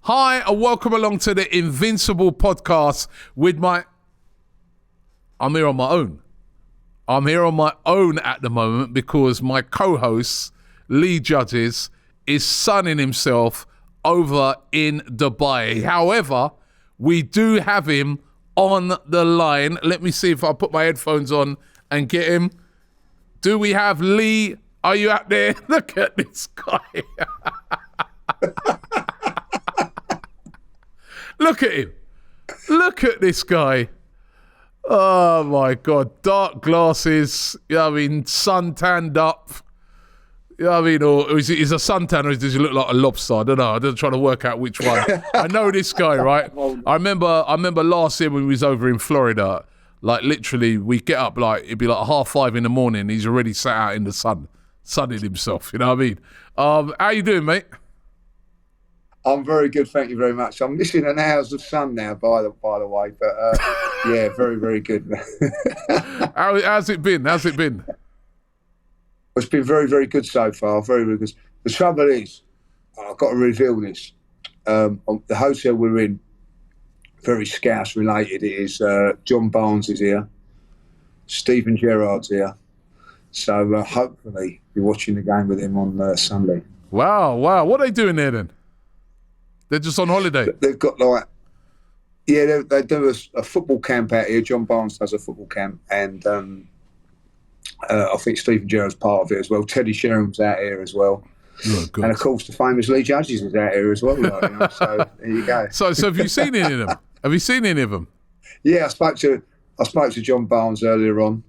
Hi, and welcome along to the Invincible podcast with I'm here on my own. I'm here on my own at the moment because my co-host, Lee Judges, is sunning himself over in Dubai. However, we do have him on the line. Let me see if I put my headphones on and get him. Do we have Lee? Are you out there? Look at this guy. Look at him. Look at this guy. Oh, my God. Dark glasses. You know what I mean? Sun tanned up. You know what I mean? Or is a suntan or does he look like a lobster? I don't know. I'm trying to work out which one. I know this guy, right? I remember last year when we was over in Florida, like literally we get up like, it'd be like 5:30 in the morning. He's already sat out in the sun, sunning himself. You know what I mean? How you doing, mate? I'm very good, thank you very much. I'm missing an hours of sun now, by the way, but yeah, very, very good. How's it been? It's been very, very good so far. Very, very good. The trouble is, I've got to reveal this. The hotel we're in, very Scouse related. It is John Barnes is here, Stephen Gerrard's here. So hopefully you're watching the game with him on Sunday. Wow. What are they doing there then? They're just on holiday. They've got they do a football camp out here. John Barnes does a football camp, and I think Stephen Gerrard's part of it as well. Teddy Sheringham's out here as well. Oh, and of course the famous Lee Judges is out here as well. So there you go. So have you seen any of them? Have you seen any of them? Yeah, I spoke to John Barnes earlier on.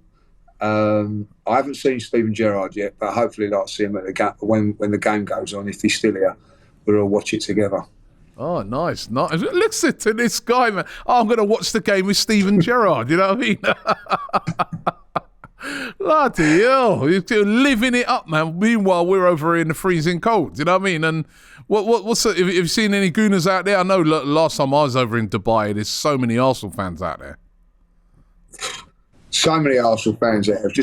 I haven't seen Stephen Gerrard yet, but hopefully I'll see him at when the game goes on. If he's still here, we'll all watch it together. Oh, nice. Listen to this guy, man. Oh, I'm going to watch the game with Stephen Gerrard. You know what I mean? Bloody hell. You're living it up, man. Meanwhile, we're over in the freezing cold. You know what I mean? And have you seen any Gooners out there? I know last time I was over in Dubai, there's so many Arsenal fans out there. So many Arsenal fans out there. I've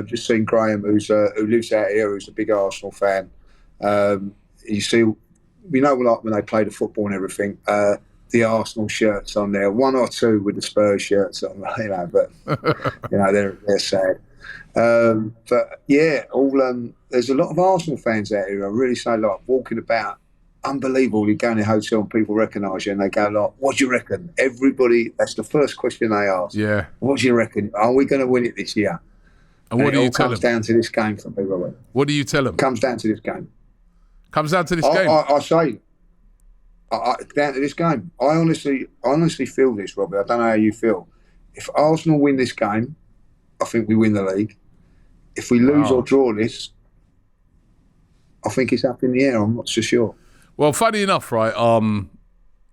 just seen Graham, who lives out here, who's a big Arsenal fan. You see, like when they play the football and everything, the Arsenal shirts on there, one or two with the Spurs shirts on, but they're sad. But yeah, there's a lot of Arsenal fans out here. I really say, like, walking about, unbelievable. You go in a hotel and people recognise you and they go, like, what do you reckon? Everybody, that's the first question they ask. Yeah. What do you reckon? Are we going to win it this year? And what do you tell them? It comes down to this game for people. What do you tell them? It comes down to this game. Comes down to this game. I say, down to this game. I honestly feel this, Robbie. I don't know how you feel. If Arsenal win this game, I think we win the league. If we lose or draw this, I think it's up in the air. I'm not so sure. Well, funny enough, right?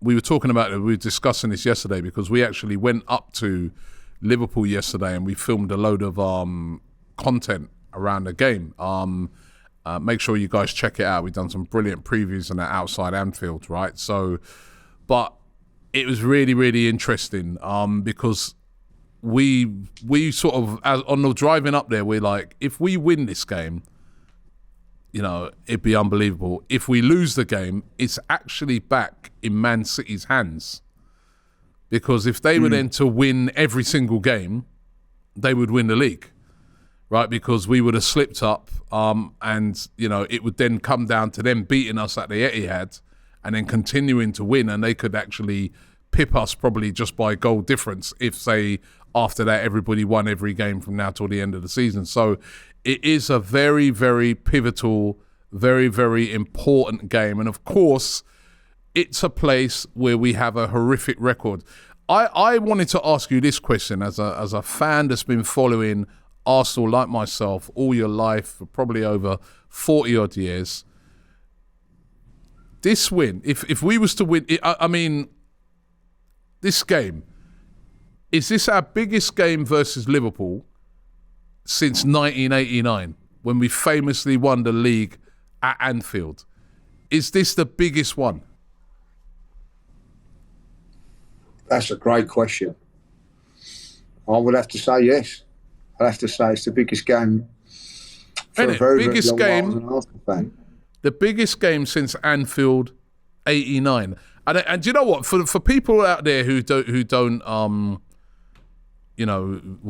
We were discussing this yesterday because we actually went up to Liverpool yesterday and we filmed a load of content around the game. Make sure you guys check it out. We've done some brilliant previews on that outside Anfield, right? So, but it was really, really interesting because we sort of, on the driving up there, we're like, if we win this game, it'd be unbelievable. If we lose the game, it's actually back in Man City's hands. Because if they were then to win every single game, they would win the league. Right, because we would have slipped up, and it would then come down to them beating us at the Etihad, and then continuing to win, and they could actually pip us probably just by goal difference if, say, after that everybody won every game from now till the end of the season. So it is a very, very pivotal, very, very important game, and of course, it's a place where we have a horrific record. I wanted to ask you this question as a fan that's been following Arsenal, like myself, all your life, for probably over 40 odd years. This win, if we was to win, this game, is this our biggest game versus Liverpool since 1989, when we famously won the league at Anfield? Is this the biggest one? That's a great question. I would have to say yes. I'd have to say it's the biggest game for a very, very long while as an Arsenal fan. The biggest game since Anfield '89. And do you know what? For people out there who don't were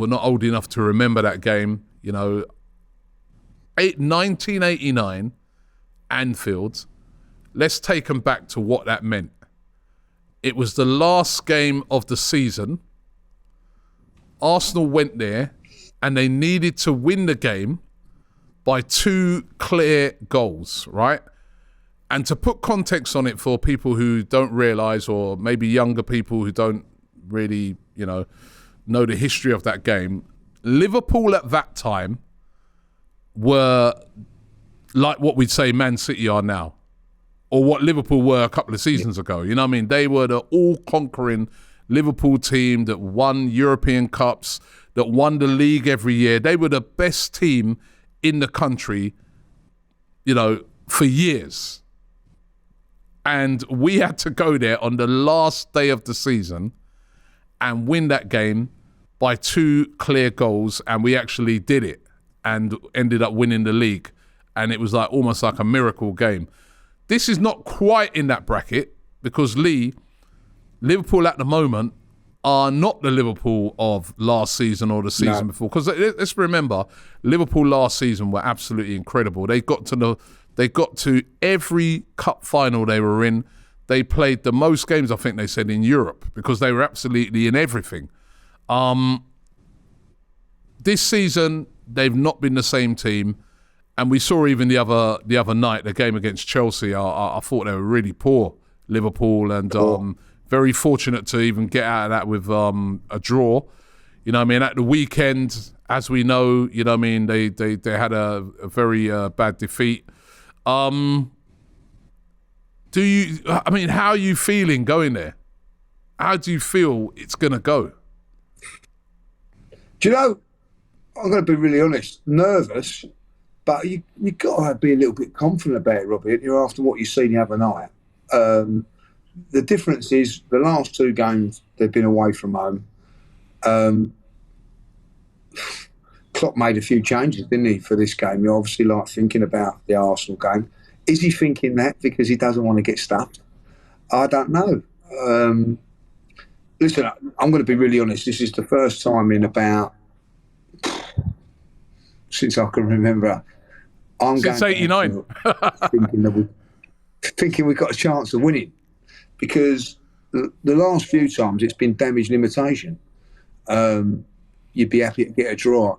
not old enough to remember that game, 1989, Anfield. Let's take them back to what that meant. It was the last game of the season. Arsenal went there and they needed to win the game by 2 clear goals, right? And to put context on it for people who don't realise, or maybe younger people who don't really, know the history of that game, Liverpool at that time were like what we'd say Man City are now, or what Liverpool were a couple of seasons ago. You know what I mean? They were the all-conquering Liverpool team that won European Cups, that won the league every year. They were the best team in the country, for years. And we had to go there on the last day of the season and win that game by 2 clear goals, and we actually did it and ended up winning the league. And it was almost like a miracle game. This is not quite in that bracket because Liverpool at the moment are not the Liverpool of last season or the season before. Because let's remember, Liverpool last season were absolutely incredible. They got to every cup final they were in. They played the most games, I think they said, in Europe because they were absolutely in everything. This season, they've not been the same team. And we saw even the other night, the game against Chelsea, I thought they were really poor, Liverpool, and very fortunate to even get out of that with a draw. At the weekend, as we know, they had a very bad defeat. How are you feeling going there? How do you feel it's going to go? Do you know, I'm going to be really honest, nervous, but you got to be a little bit confident about it, Robbie, after what you've seen the other night. The difference is the last 2 games, they've been away from home. Klopp made a few changes, didn't he, for this game? You're obviously thinking about the Arsenal game. Is he thinking that because he doesn't want to get stuffed? I don't know. Listen, I'm going to be really honest. This is the first time in about, since I can remember, since '89, thinking we've got a chance of winning, because the last few times it's been damage limitation. You'd be happy to get a draw.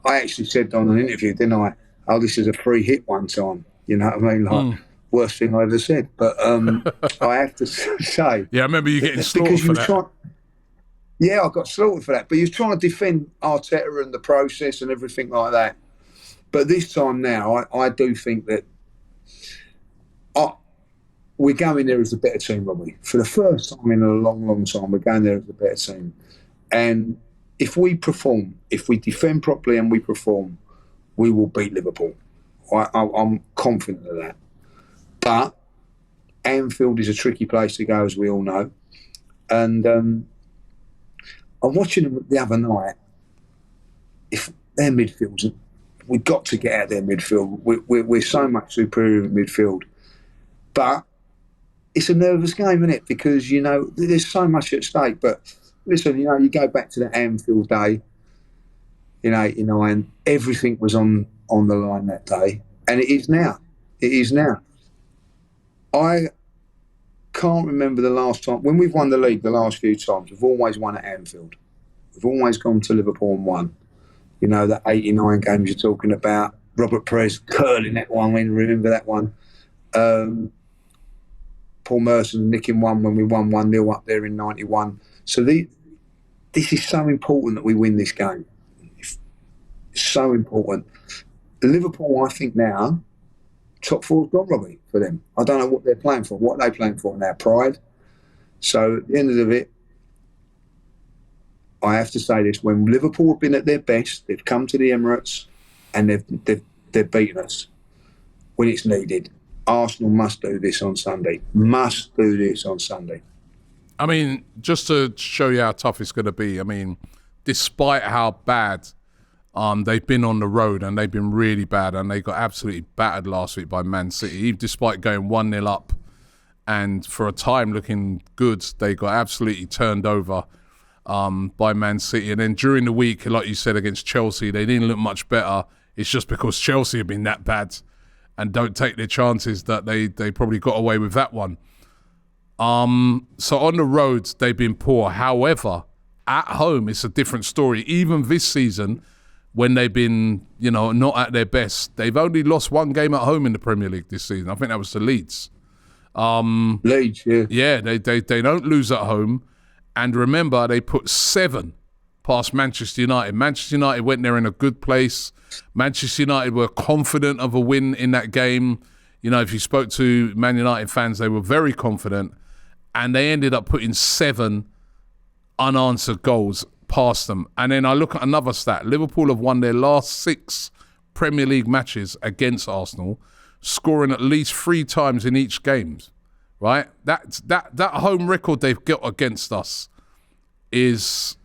I actually said on an interview, didn't I? Oh, this is a free hit one time. You know what I mean? Worst thing I ever said. But I have to say, yeah, I remember you getting slaughtered for that. I got slaughtered for that. But you was trying to defend Arteta and the process and everything like that. But this time now, I do think that we're going there as a better team, Robbie. For the first time in a long, long time, we're going there as a better team. And if we perform, if we defend properly and we perform, we will beat Liverpool. I'm confident of that. But Anfield is a tricky place to go, as we all know. And I'm watching them the other night. If their midfield's, we've got to get out their midfield. We're so much superior in midfield. But it's a nervous game, isn't it? Because, there's so much at stake. But listen, you go back to the Anfield day in '89, everything was on the line that day. And it is now. It is now. I can't remember the last time. When we've won the league the last few times, we've always won at Anfield. We've always gone to Liverpool and won. The '89 games you're talking about. Robert Perez curling that one win. Remember that one? Paul Merson nicking one when we won 1-0 up there in '91. So this is so important that we win this game. It's so important. Liverpool, I think now, top 4's gone, Robbie, for them. I don't know what they're playing for. What are they playing for now? Pride. So at the end of it, I have to say this: when Liverpool have been at their best, they've come to the Emirates and they've beaten us when it's needed. Arsenal must do this on Sunday. Must do this on Sunday. I mean, just to show you how tough it's going to be, despite how bad they've been on the road, and they've been really bad, and they got absolutely battered last week by Man City, despite going 1-0 up and for a time looking good, they got absolutely turned over by Man City. And then during the week, like you said, against Chelsea, they didn't look much better. It's just because Chelsea have been that bad and don't take their chances that they probably got away with that one. So on the road, they've been poor. However, at home, it's a different story. Even this season, when they've been, not at their best, they've only lost one game at home in the Premier League this season. I think that was to Leeds. Leeds, yeah. Yeah, they don't lose at home. And remember, they put 7 past Manchester United. Manchester United went there in a good place. Manchester United were confident of a win in that game. If you spoke to Man United fans, they were very confident. And they ended up putting 7 unanswered goals past them. And then I look at another stat. Liverpool have won their last 6 Premier League matches against Arsenal, scoring at least 3 times in each game. Right? That home record they've got against us is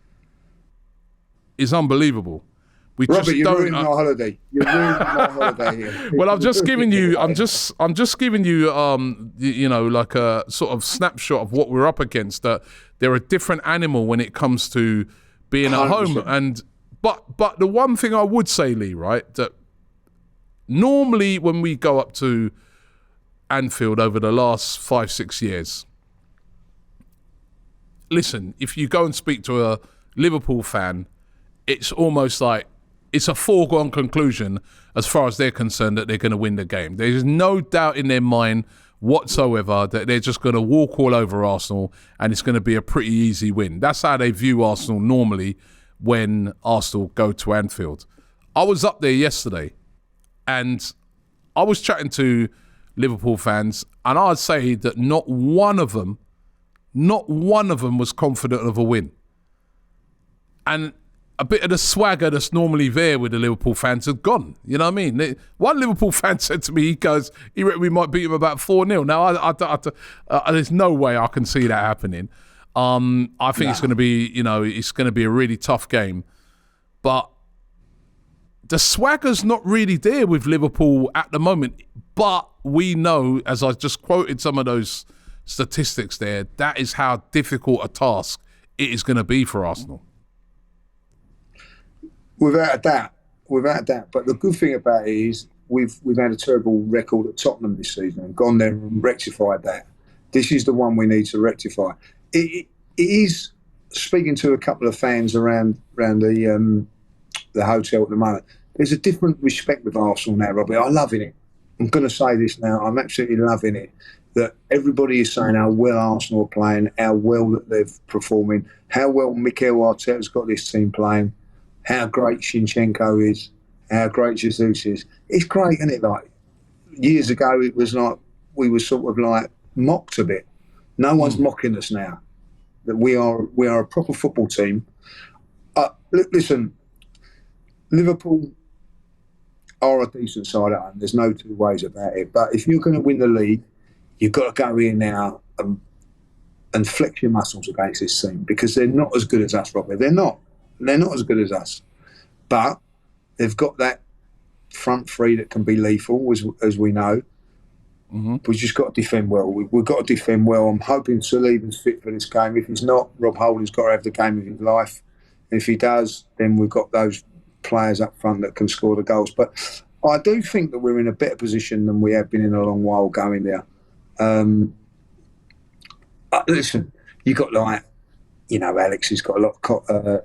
unbelievable. Robert, you're ruining my holiday. You're ruining my holiday here. Well, I'm just giving you, like a sort of snapshot of what we're up against. That they're a different animal when it comes to being 100%. At home. And but the one thing I would say, Lee, right, that normally when we go up to Anfield over the last 5-6 years, listen, if you go and speak to a Liverpool fan, it's almost like it's a foregone conclusion as far as they're concerned that they're going to win the game. There's no doubt in their mind whatsoever that they're just going to walk all over Arsenal and it's going to be a pretty easy win. That's how they view Arsenal normally when Arsenal go to Anfield. I was up there yesterday and I was chatting to Liverpool fans, and I'd say that not one of them was confident of a win. And a bit of the swagger that's normally there with the Liverpool fans had gone. You know what I mean? One Liverpool fan said to me, he goes, he reckon we might beat him about 4-0. Now, there's no way I can see that happening. I think it's going to be, it's going to be a really tough game. But the swagger's not really there with Liverpool at the moment. But we know, as I just quoted some of those statistics there, that is how difficult a task it is going to be for Arsenal. Without a doubt. But the good thing about it is we've had a terrible record at Tottenham this season and gone there and rectified that. This is the one we need to rectify. It is, speaking to a couple of fans around the hotel at the moment, there's a different respect with Arsenal now, Robbie. I'm loving it. I'm going to say this now. I'm absolutely loving it. That everybody is saying how well Arsenal are playing, how well that they're performing, how well Mikel Arteta's got this team playing, how great Zinchenko is, how great Jesus is. It's great, isn't it? Like, years ago, it was like we were sort of like mocked a bit. No one's mocking us now. That we are a proper football team. Listen, Liverpool are a decent side at home. There's no two ways about it. But if you're going to win the league, you've got to go in now and flex your muscles against this team because they're not as good as us, Robbie. They're not. They're not as good as us. But they've got that front three that can be lethal, as we know. Mm-hmm. We've just got to defend well. We've got to defend well. I'm hoping Saliba's fit for this game. If he's not, Rob Holding's got to have the game of his life. And if he does, then we've got those players up front that can score the goals. But I do think that we're in a better position than we have been in a long while going there. Listen, you got like, Alex has got a lot.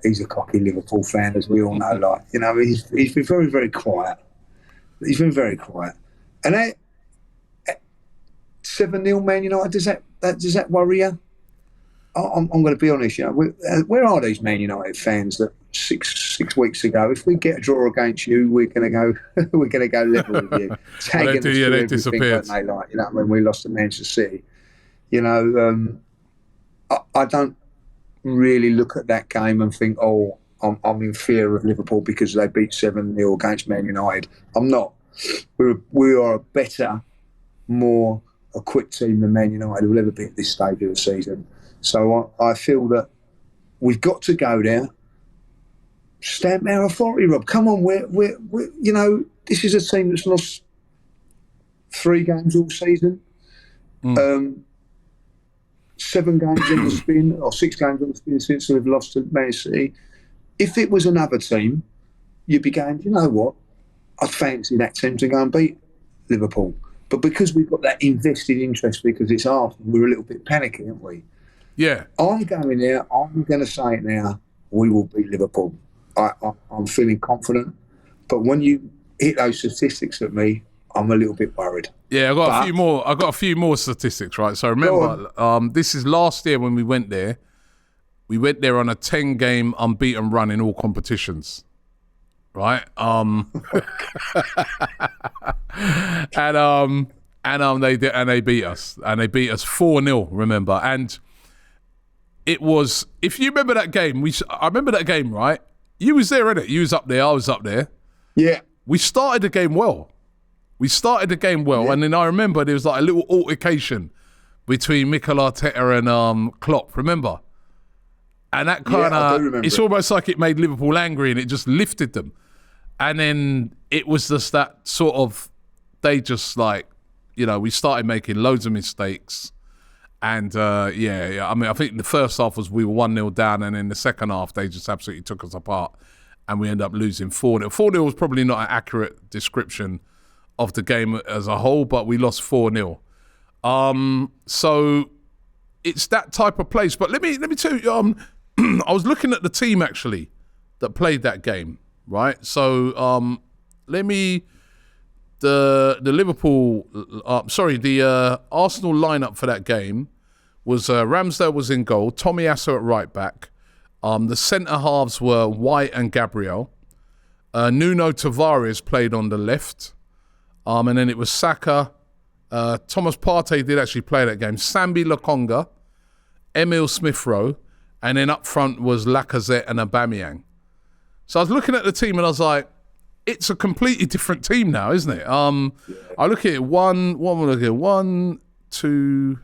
He's a cocky Liverpool fan, as we all know. He's been very, very quiet. He's been very quiet. And 7-0 Man United, does that worry you? I'm going to be honest. Where are these Man United fans that six weeks ago, if we get a draw against you, we're going to go level with you, tagging us through everything, disappeared. They like, when we lost to Manchester City. I don't really look at that game and think, I'm in fear of Liverpool because they beat 7-0 against Man United. I'm not. We are a better, more equipped team than Man United will ever be at this stage of the season. So I feel that we've got to go there, stamp our authority, Rob. Come on, we're this is a team that's lost 3 games all season. 7 games on the spin or 6 games on the spin since they've lost to Man City. If it was another team, you'd be going, you know what? I fancy that team to go and beat Liverpool. But because we've got that invested interest because it's Arsenal, we're a little bit panicky, aren't we? Yeah. I'm going there. I'm going to say it now. We will beat Liverpool. I'm feeling confident. But when you hit those statistics at me, I'm a little bit worried. Yeah, I got a few more statistics, right? So remember, this is last year when we went there. We went there on a 10-game unbeaten run in all competitions, right? And they beat us, and they beat us 4-0. Remember, and it was, if you remember that game, I remember that game, right? You was there, innit? You was up there, I was up there. Yeah. We started the game well. Yeah. And then I remember there was like a little altercation between Mikel Arteta and Klopp, remember? And that kind of, it's almost like it made Liverpool angry and it just lifted them. And then it was just that sort of, they just like, you know, we started making loads of mistakes. And I mean, I think the first half was we were 1-0 down, and in the second half, they just absolutely took us apart. And we ended up losing 4-0. 4-0 was probably not an accurate description of the game as a whole, but we lost 4-0. So it's that type of place. But let me tell you, I was looking at the team actually that played that game, right? So the Arsenal lineup for that game was Ramsdale was in goal, Tomiyasu at right back. The centre halves were White and Gabriel. Nuno Tavares played on the left. And then it was Saka. Thomas Partey did actually play that game. Sambi Lokonga, Emil Smith-Rowe, and then up front was Lacazette and Aubameyang. So I was looking at the team and I was like, it's a completely different team now, isn't it? I look at it, 1, 2,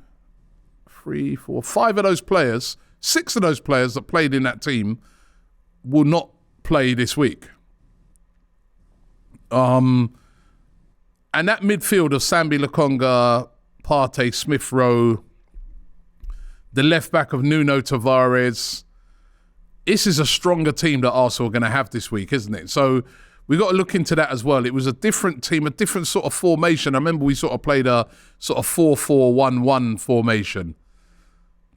3, 4, 5 of those players, 6 of those players that played in that team will not play this week. And that midfield of Sambi Lokonga, Partey, Smith-Rowe, the left back of Nuno Tavares, this is a stronger team that Arsenal are going to have this week, isn't it? So we got to look into that as well. It was a different team, a different sort of formation. I remember we sort of played a sort of 4-4-1-1 formation.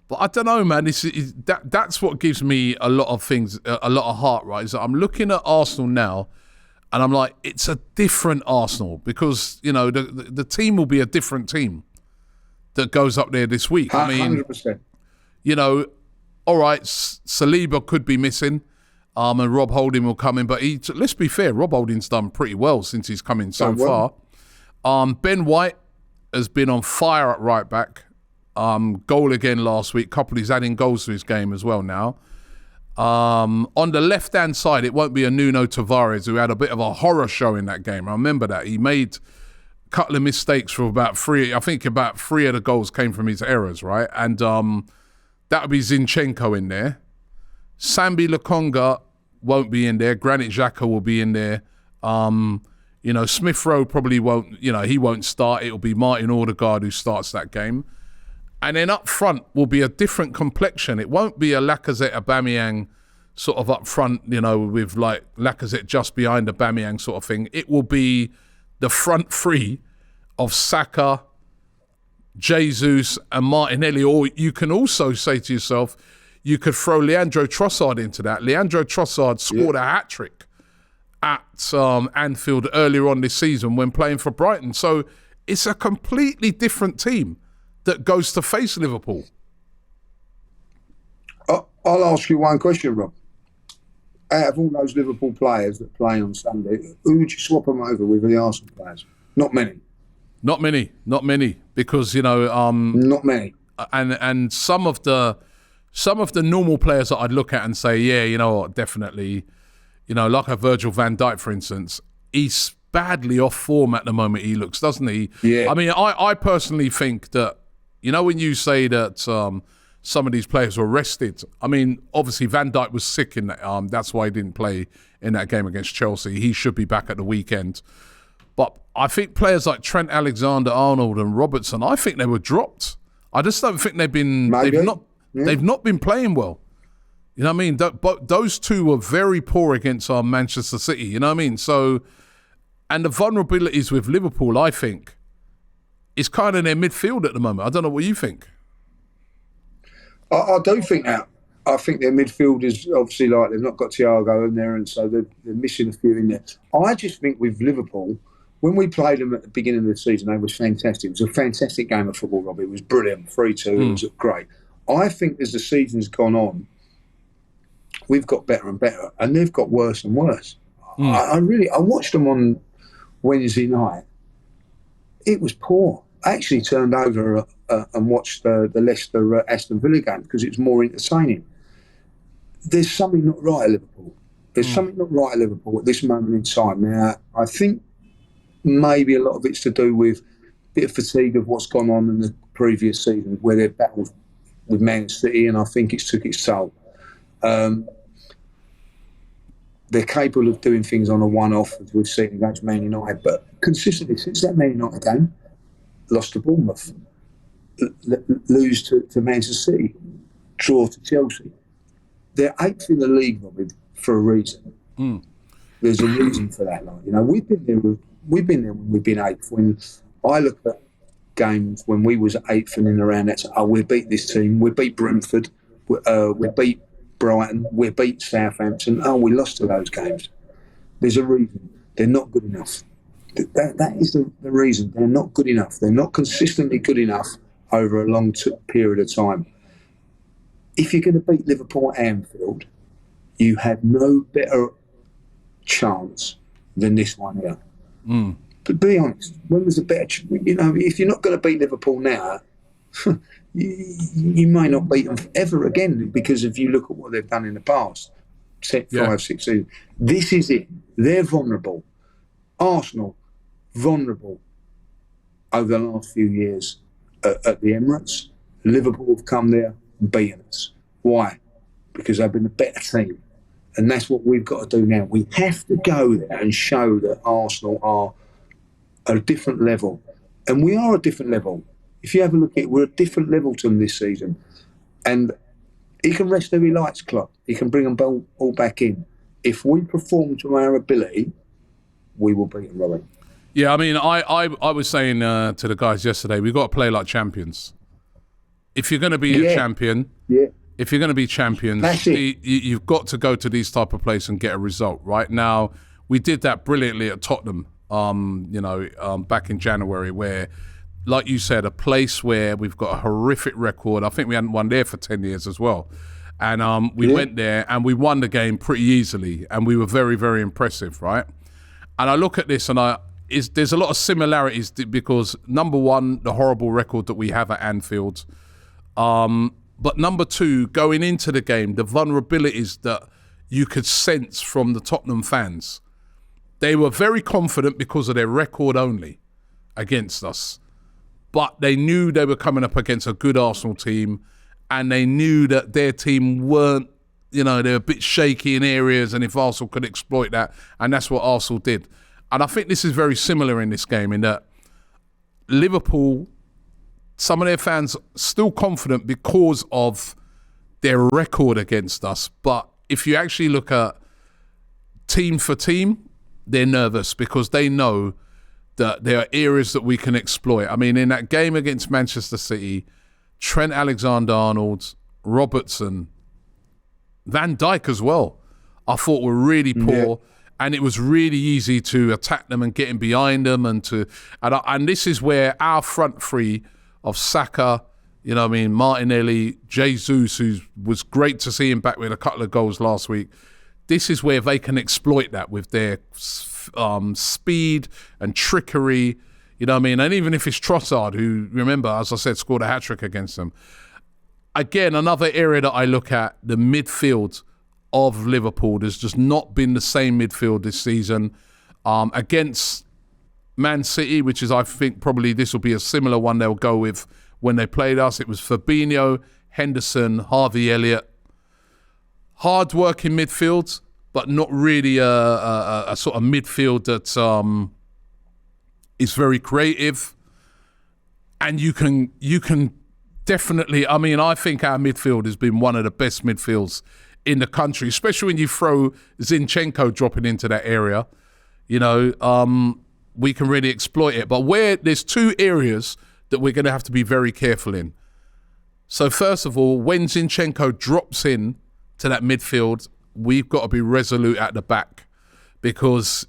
But I don't know, man. That's what gives me a lot of things, a lot of heart, right? Is that I'm looking at Arsenal now, and I'm like, it's a different Arsenal because, you know, the team will be a different team that goes up there this week. I mean, 100%. You know, all right, Saliba could be missing, and Rob Holding will come in. But let's be fair, Rob Holding's done pretty well since he's come in so far. Ben White has been on fire at right back. Goal again last week. He's adding goals to his game as well now. On the left-hand side, it won't be a Nuno Tavares who had a bit of a horror show in that game. I remember that. He made a couple of mistakes for about 3. I think about 3 of the goals came from his errors, right? And that would be Zinchenko in there. Sambi Lokonga won't be in there. Granit Xhaka will be in there. You know, Smith-Rowe probably won't, you know, he won't start. It'll be Martin Odegaard who starts that game. And then up front will be a different complexion. It won't be a Lacazette Aubameyang sort of up front, you know, with like Lacazette just behind Aubameyang sort of thing. It will be the front three of Saka, Jesus and Martinelli. Or you can also say to yourself, you could throw Leandro Trossard into that. Leandro Trossard scored a hat-trick at Anfield earlier on this season when playing for Brighton. So it's a completely different team that goes to face Liverpool. I'll ask you one question, Rob. Out of all those Liverpool players that play on Sunday, who would you swap them over with the Arsenal players? Not many. Not many, because, you know... not many. And some of the normal players that I'd look at and say, yeah, you know what, definitely, you know, like a Virgil van Dijk, for instance, he's badly off form at the moment, he looks, doesn't he? Yeah. I mean, I personally think that, you know, when you say that some of these players were rested, I mean, obviously Van Dijk was sick in that. That's why he didn't play in that game against Chelsea. He should be back at the weekend. But I think players like Trent Alexander-Arnold and Robertson, I think they were dropped. I just don't think they've been. Maybe. They've not been playing well. You know what I mean? But those two were very poor against Manchester City. You know what I mean? So, and the vulnerabilities with Liverpool, I think, is kind of their midfield at the moment. I don't know what you think. I do think that. I think their midfield is obviously like they've not got Thiago in there, and so they're missing a few in there. I just think with Liverpool, when we played them at the beginning of the season, they was fantastic. It was a fantastic game of football, Robbie. It was brilliant, 3-2. It was great. I think as the season's gone on, we've got better and better, and they've got worse and worse. I watched them on Wednesday night. It was poor. I actually turned over and watched the Leicester Aston Villa game because it was more entertaining. There's something not right at Liverpool. There's something not right at Liverpool at this moment in time. Now, I think maybe a lot of it's to do with a bit of fatigue of what's gone on in the previous season where they've battled with Man City, and I think it's took its toll. They're capable of doing things on a one-off, as we've seen against Man United, but consistently since that Man United game, lost to Bournemouth, lose to Manchester City, draw to Chelsea. They're 8th in the league, Robbie, for a reason. There's a reason for that. Like, you know, we've been there when we've been 8th. When I look at games when we was 8th and in around that, we beat this team, we beat Brentford, we beat Brighton, we beat Southampton. We lost to those games. There's a reason. They're not good enough. That is the reason. They're not good enough. They're not consistently good enough over a long period of time. If you're going to beat Liverpool at Anfield, you have no better chance than this one here. But be honest, when was the better? You know, if you're not going to beat Liverpool now, you may not beat them ever again because if you look at what they've done in the past, 5, 6 seasons. This is it. They're vulnerable. Arsenal, vulnerable over the last few years at the Emirates. Liverpool have come there and beaten us. Why? Because they've been a better team. And that's what we've got to do now. We have to go there and show that Arsenal are at a different level. And we are a different level. If you have a look at it, we're a different level to them this season. And he can rest who he likes, Klopp. He can bring them all back in. If we perform to our ability, we will beat them, Robbie. Yeah, I mean, I was saying to the guys yesterday, we've got to play like champions. If you're going to be a champion, if you're going to be champions, you've got to go to these type of places and get a result. Right now, we did that brilliantly at Tottenham, back in January, where, like you said, a place where we've got a horrific record. I think we hadn't won there for 10 years as well. And we went there and we won the game pretty easily, and we were very, very impressive, right? And I look at this and there's a lot of similarities because, number one, the horrible record that we have at Anfield. But number two, going into the game, the vulnerabilities that you could sense from the Tottenham fans. They were very confident because of their record only against us. But they knew they were coming up against a good Arsenal team, and they knew that their team weren't, they're a bit shaky in areas, and if Arsenal could exploit that, and that's what Arsenal did. And I think this is very similar in this game in that Liverpool, some of their fans still confident because of their record against us. But if you actually look at team for team, they're nervous because they know that there are areas that we can exploit. I mean, in that game against Manchester City, Trent Alexander-Arnold, Robertson, Van Dijk as well, I thought were really poor. Yeah. And it was really easy to attack them and get in behind them. And this is where our front three of Saka, Martinelli, Jesus, who was great to see him back with a couple of goals last week. This is where they can exploit that with their speed and trickery, And even if it's Trossard, who, remember, as I said, scored a hat-trick against them. Again, another area that I look at, the midfield of Liverpool. There's just not been the same midfield this season. Against Man City, which is, I think, probably this will be a similar one they'll go with when they played us. It was Fabinho, Henderson, Harvey Elliott. Hard-working midfield, but not really a sort of midfield that is very creative. And you can Definitely. I mean, I think our midfield has been one of the best midfields in the country, especially when you throw Zinchenko dropping into that area. You know, we can really exploit it. But where there's two areas that we're going to have to be very careful in. So first of all, when Zinchenko drops in to that midfield, we've got to be resolute at the back, because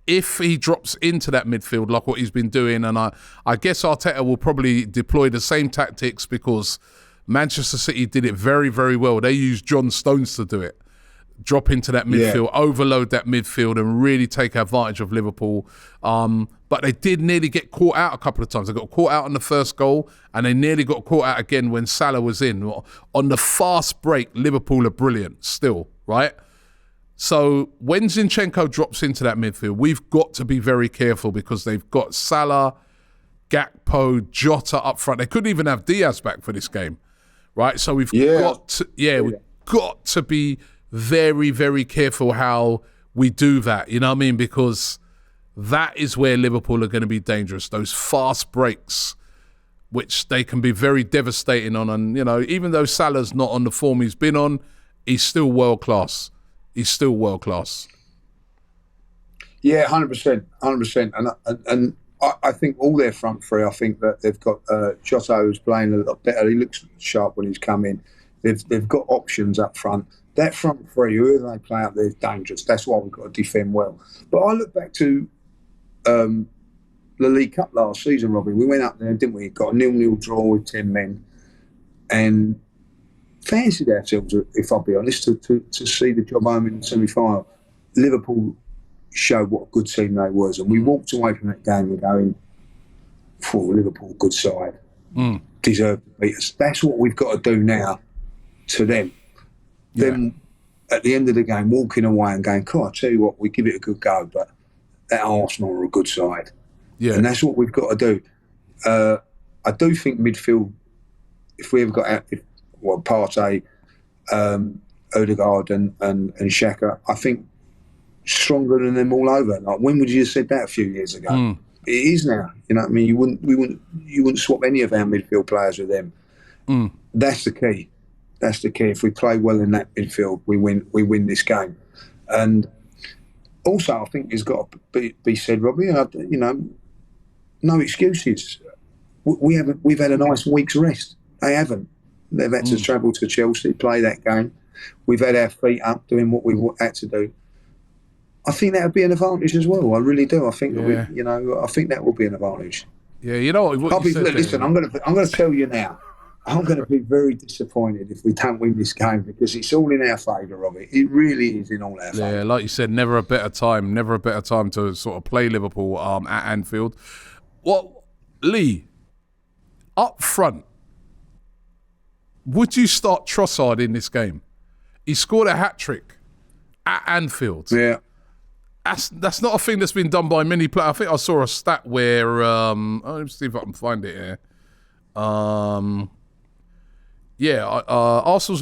if he drops into that midfield like what he's been doing, and I guess Arteta will probably deploy the same tactics, because Manchester City did it very, very well. They used John Stones to do it. Drop into that midfield, overload that midfield, and really take advantage of Liverpool. But they did nearly get caught out a couple of times. They got caught out on the first goal, and they nearly got caught out again when Salah was in. On the fast break, Liverpool are brilliant still, right? So when Zinchenko drops into that midfield, we've got to be very careful, because they've got Salah, Gakpo, Jota up front. They couldn't even have Diaz back for this game, right? So we've got to be very, very careful how we do that. You know what I mean? Because that is where Liverpool are going to be dangerous. Those fast breaks, which they can be very devastating on. And, you know, even though Salah's not on the form he's been on, he's still world class. He's still world class. Yeah, 100%, 100%. And I think all their front three, I think that they've got Jota, who's playing a lot better. He looks sharp when he's come in. They've got options up front. That front three, whoever they play up there, is dangerous. That's why we've got to defend well. But I look back to the League Cup last season, Robbie. We went up there, didn't we? Got a 0-0 draw with 10 men. And fancied ourselves, if I'll be honest, to see the job home in the semi-final. Liverpool showed what a good team they was, and we walked away from that game going, "For Liverpool, good side, deserve to beat us." That's what we've got to do now to them. Then at the end of the game, walking away and going, "Cool, I tell you what, we give it a good go, but that Arsenal are a good side," and that's what we've got to do. I do think midfield, if we ever got Partey, Odegaard and Xhaka, I think stronger than them all over. Like, when would you have said that a few years ago? It is now. You know what I mean? You wouldn't swap any of our midfield players with them. That's the key. That's the key. If we play well in that midfield, we win this game. And also, I think it's got to be said, Robbie. You know, no excuses. We've had a nice week's rest. They haven't. They've had to travel to Chelsea, play that game. We've had our feet up doing what we had to do. I think that would be an advantage as well. I really do. I think that I think that will be an advantage. Yeah, you know what listen, I'm going to tell you now. I'm going to be very disappointed if we don't win this game, because it's all in our favour, Robbie. It really is in all our favour. Yeah, like you said, never a better time to sort of play Liverpool at Anfield. Well, Lee, up front, would you start Trossard in this game? He scored a hat-trick at Anfield. Yeah. That's not a thing that's been done by many players. I think I saw a stat where, let me see if I can find it here. Arsenal's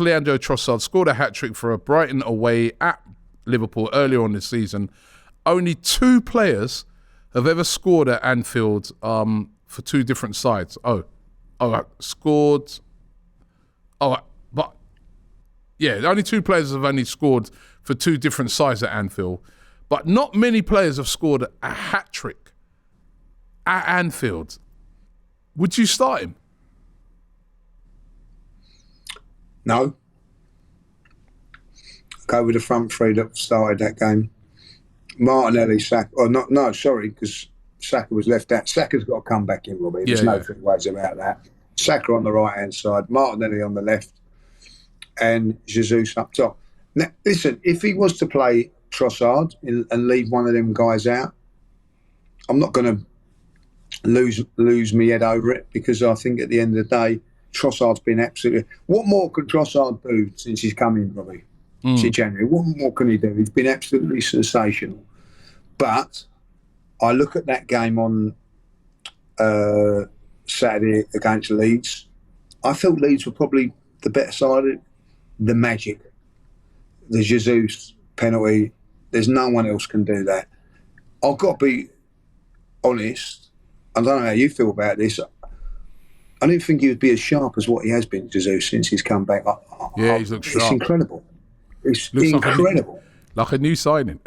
Leandro Trossard scored a hat-trick for a Brighton away at Liverpool earlier on this season. Only 2 players have ever scored at Anfield for 2 different sides. Only 2 players have only scored for 2 different sides at Anfield. But not many players have scored a hat-trick at Anfield. Would you start him? No. Go with the front three that started that game. Martinelli, Saka. Because Saka was left out. Saka's got to come back in, Robbie. There's no three ways about that. Saka on the right-hand side, Martinelli on the left, and Jesus up top. Now, listen, if he was to play Trossard and leave one of them guys out, I'm not going to lose my head over it, because I think at the end of the day, Trossard's been absolutely... What more can Trossard do since he's come in, Robbie? Since January? What more can he do? He's been absolutely sensational. But I look at that game on Saturday against Leeds. I felt Leeds were probably the better side of it. The magic. The Jesus penalty. There's no one else can do that. I've got to be honest. I don't know how you feel about this. I didn't think he would be as sharp as what he has been, Jesus, since he's come back. He's looked sharp. It's incredible. It's Looks incredible. Like a new signing.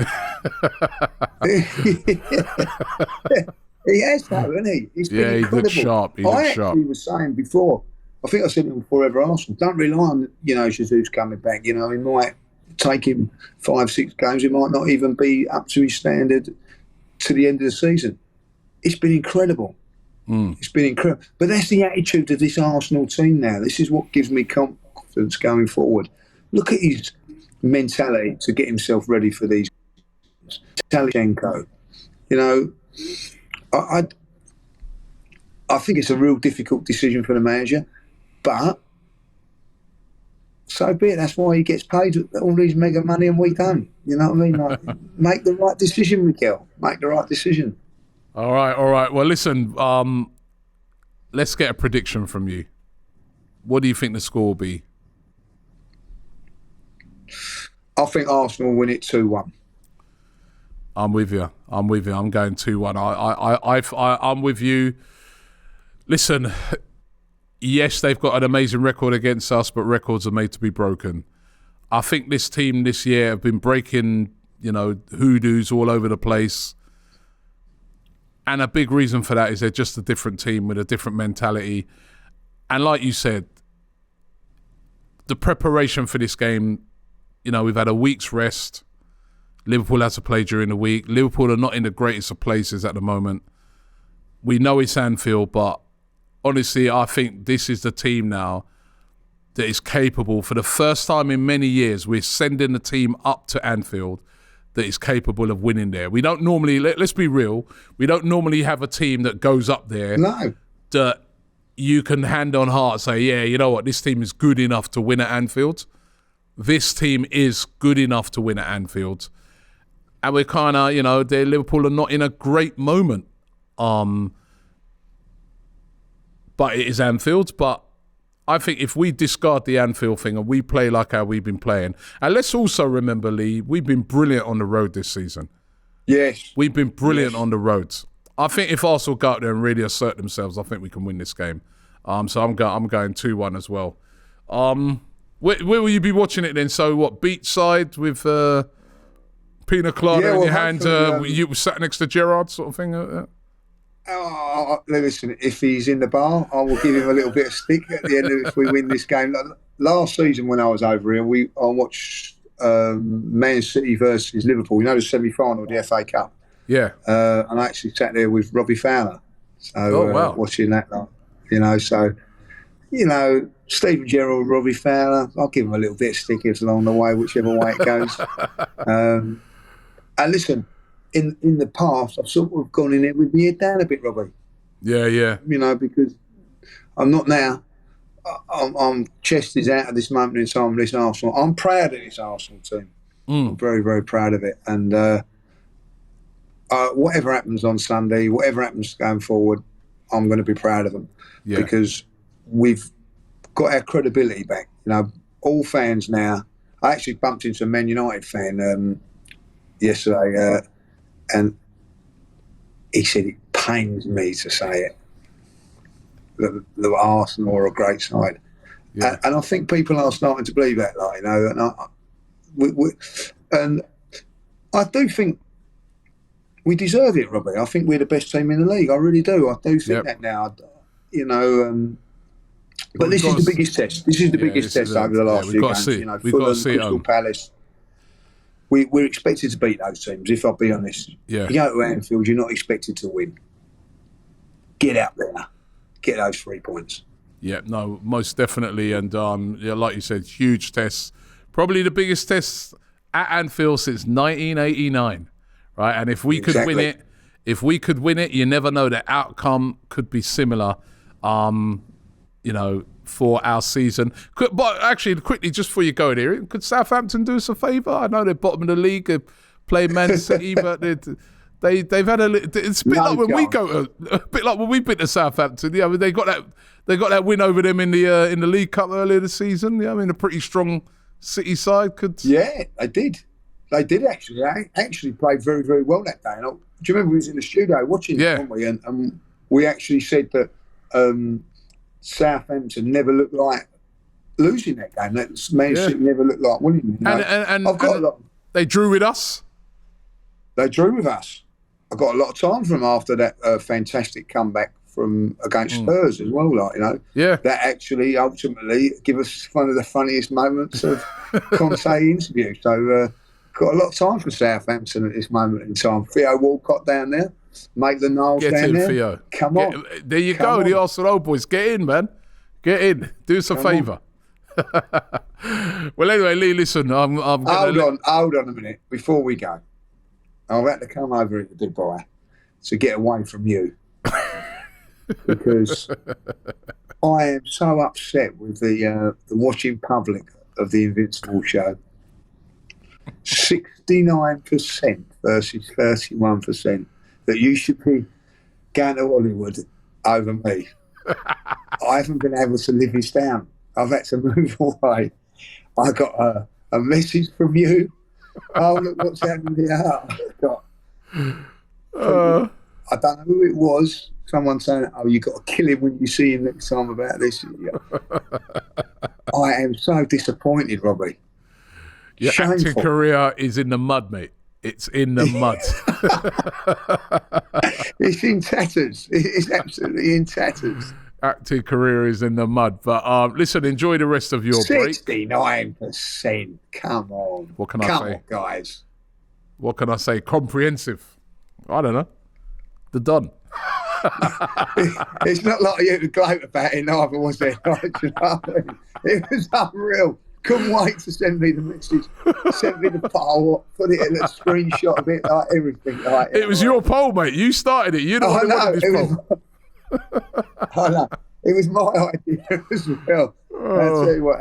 He has, though, hasn't he? He's been incredible. He looks sharp. I actually was saying before, I think I said it before ever Arsenal, don't rely on, Jesus coming back. He might take him 5-6 games. It might not even be up to his standard to the end of the season. It's been incredible. It's been incredible. But that's the attitude of this Arsenal team now. This is what gives me confidence going forward. Look at his mentality to get himself ready for these. Talichenko. I think it's a real difficult decision for the manager, but so be it. That's why he gets paid all these mega money and we don't. You know what I mean? Like, make the right decision, Mikel. Make the right decision. All right. Well, listen, let's get a prediction from you. What do you think the score will be? I think Arsenal will win it 2-1. I'm with you. I'm going 2-1. I'm with you. Listen, yes, they've got an amazing record against us, but records are made to be broken. I think this team this year have been breaking, hoodoos all over the place. And a big reason for that is they're just a different team with a different mentality. And like you said, the preparation for this game, we've had a week's rest. Liverpool has to play during the week. Liverpool are not in the greatest of places at the moment. We know it's Anfield, but honestly, I think this is the team now that is capable. For the first time in many years, we're sending the team up to Anfield that is capable of winning there. We don't normally, let's be real, we don't normally have a team that goes up there that you can hand on heart say, yeah, you know what, this team is good enough to win at Anfield. This team is good enough to win at Anfield. And we're kind of, Liverpool are not in a great moment. But it is Anfield. But I think if we discard the Anfield thing and we play like how we've been playing, and let's also remember, Lee, we've been brilliant on the road this season. Yes. We've been brilliant on the road. I think if Arsenal go out there and really assert themselves, I think we can win this game. So I'm going 2-1 as well. Where will you be watching it then? So what, beachside with pina colada in your hand? You sat next to Gerrard sort of thing? Listen, if he's in the bar, I will give him a little bit of stick at the end of if we win this game. Last season when I was over here, I watched Man City versus Liverpool. The semi-final of the FA Cup. Yeah. And I actually sat there with Robbie Fowler. So watching that, Steven Gerrard, Robbie Fowler, I'll give him a little bit of stickers along the way, whichever way it goes. And listen, in the past, I've sort of gone in it with my head down a bit, Robbie. Yeah. Because I'm not now. I'm chest is out at this moment in time with this Arsenal. I'm proud of this Arsenal team. I'm very, very proud of it. And whatever happens on Sunday, whatever happens going forward, I'm going to be proud of them because we've got our credibility back. All fans now. I actually bumped into a Man United fan yesterday, and he said it pains me to say it that Arsenal are a great side, and I think people are starting to believe that. And I do think we deserve it, Robbie. I think we're the best team in the league. I really do. I do think that now. But this is the biggest test. This is the biggest test over the last few games. We've got to see Crystal Palace. We're expected to beat those teams, if I'll be honest. Yeah. You go to Anfield, you're not expected to win. Get out there. Get those 3 points. Yeah, no, most definitely. And like you said, huge tests. Probably the biggest test at Anfield since 1989. Right? And if we could win it, you never know, the outcome could be similar. For our season. But actually, quickly, just before you go there, could Southampton do us a favour? I know they're bottom of the league, they play Man City, but they've had it's a bit like when we go a bit like when we've been to Southampton. Yeah, I mean, they got that win over them in the League Cup earlier this season. Yeah, I mean, a pretty strong City side could. Yeah, they did. They did actually. They actually played very, very well that day. And do you remember we was in the studio watching it, weren't we? And we actually said that. Southampton never looked like losing that game. That Man City never looked like winning. And they drew with us. They drew with us. I got a lot of time from them after that fantastic comeback from against Spurs as well. That actually ultimately give us one of the funniest moments of Conte interview. So got a lot of time for Southampton at this moment in time. Theo Walcott down there, Maitland-Niles down there. Get in, Theo. Come on. There you go, the Arsenal boys. Get in, man. Get in. Do us a favour. Well, anyway, Lee, listen. I'm hold on a minute before we go. I've had to come over to Dubai to get away from you because I am so upset with the watching public of the Invincible show. 69% versus 31% that you should be going to Hollywood over me. I haven't been able to live this down. I've had to move away. I got a message from you. Oh, look what's happening here. I don't know who it was. Someone saying, oh, you got to kill him when you see him next time about this. I am so disappointed, Robbie. Your acting career is in the mud, mate. It's in the mud. It's in tatters. It's absolutely in tatters. Acting career is in the mud. But listen, enjoy the rest of your 69%. Come on. What can I say? Come on, guys. What can I say? Comprehensive. I don't know. The Don. It's not like you to gloat about it neither, was it? It was unreal. Couldn't wait to send me the message, send me the poll, put it in a screenshot of it, like everything. It was your poll, mate. You started it. You know what wanted this poll. I know. It was my idea as well. I'll tell you what,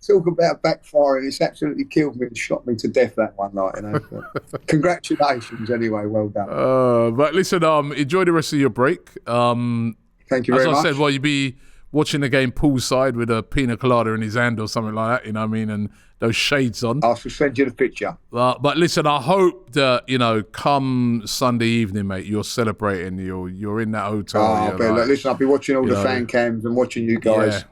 talk about backfiring. It's absolutely killed me and shot me to death, that one night. Congratulations anyway, well done. But listen, enjoy the rest of your break. Thank you very much. As I said, you'll be watching the game poolside with a pina colada in his hand or something like that, you know what I mean, and those shades on. I'll send you the picture. But listen, I hope that, come Sunday evening, mate, you're celebrating, you're in that hotel. Listen, I'll be watching all the fan cams and watching you guys. Yeah.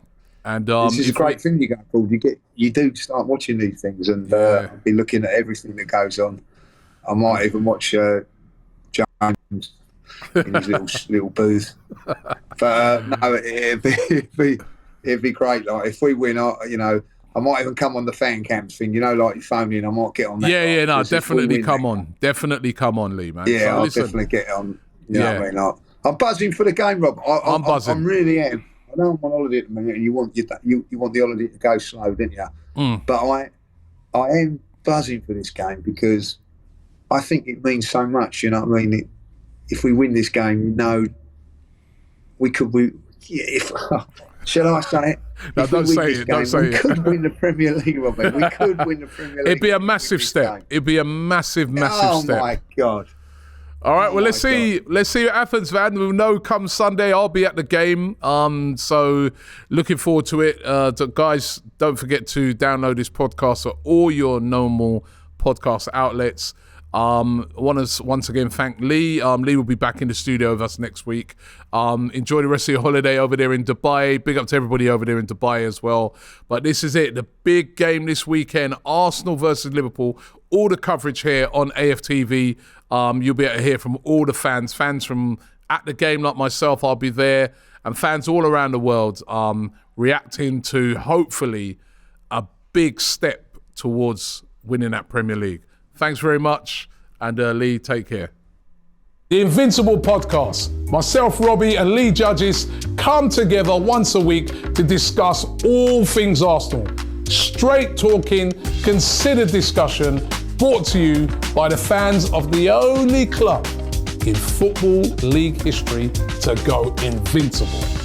And this is a great thing you go, Paul. You do start watching these things, and I'll be looking at everything that goes on. I might even watch James in his little booth. But no, it'd be great. Like if we win, I might even come on the fan cams thing. Like you phone in, I might get on that. No, definitely come on. Definitely come on, Lee, man. Yeah, I'll definitely get on. You know what I mean? I'm buzzing for the game, Rob. I'm buzzing. I really am. I know I'm on holiday at the minute, and you want the holiday to go slow, didn't you? But I am buzzing for this game because I think it means so much. You know what I mean? If we win this game, we could. Shall I say it? No, don't say it. Don't say it. We could win the Premier League, Robert. We could win the Premier League. It'd be a massive step. It'd be a massive step. Oh my God. All right, well, let's see what happens, Van. We'll know come Sunday. I'll be at the game, so looking forward to it. Guys, don't forget to download this podcast at all your normal podcast outlets. I want to once again thank Lee. Lee will be back in the studio with us next week. Enjoy the rest of your holiday over there in Dubai. Big up to everybody over there in Dubai as well. But this is it, the big game this weekend, Arsenal versus Liverpool. All the coverage here on AFTV. You'll be able to hear from all the fans from at the game like myself. I'll be there, and fans all around the world reacting to hopefully a big step towards winning that Premier League. Thanks very much, and Lee, take care. The Invincible podcast. Myself, Robbie, and Lee Judges come together once a week to discuss all things Arsenal. Straight talking, considered discussion, brought to you by the fans of the only club in Football League history to go invincible.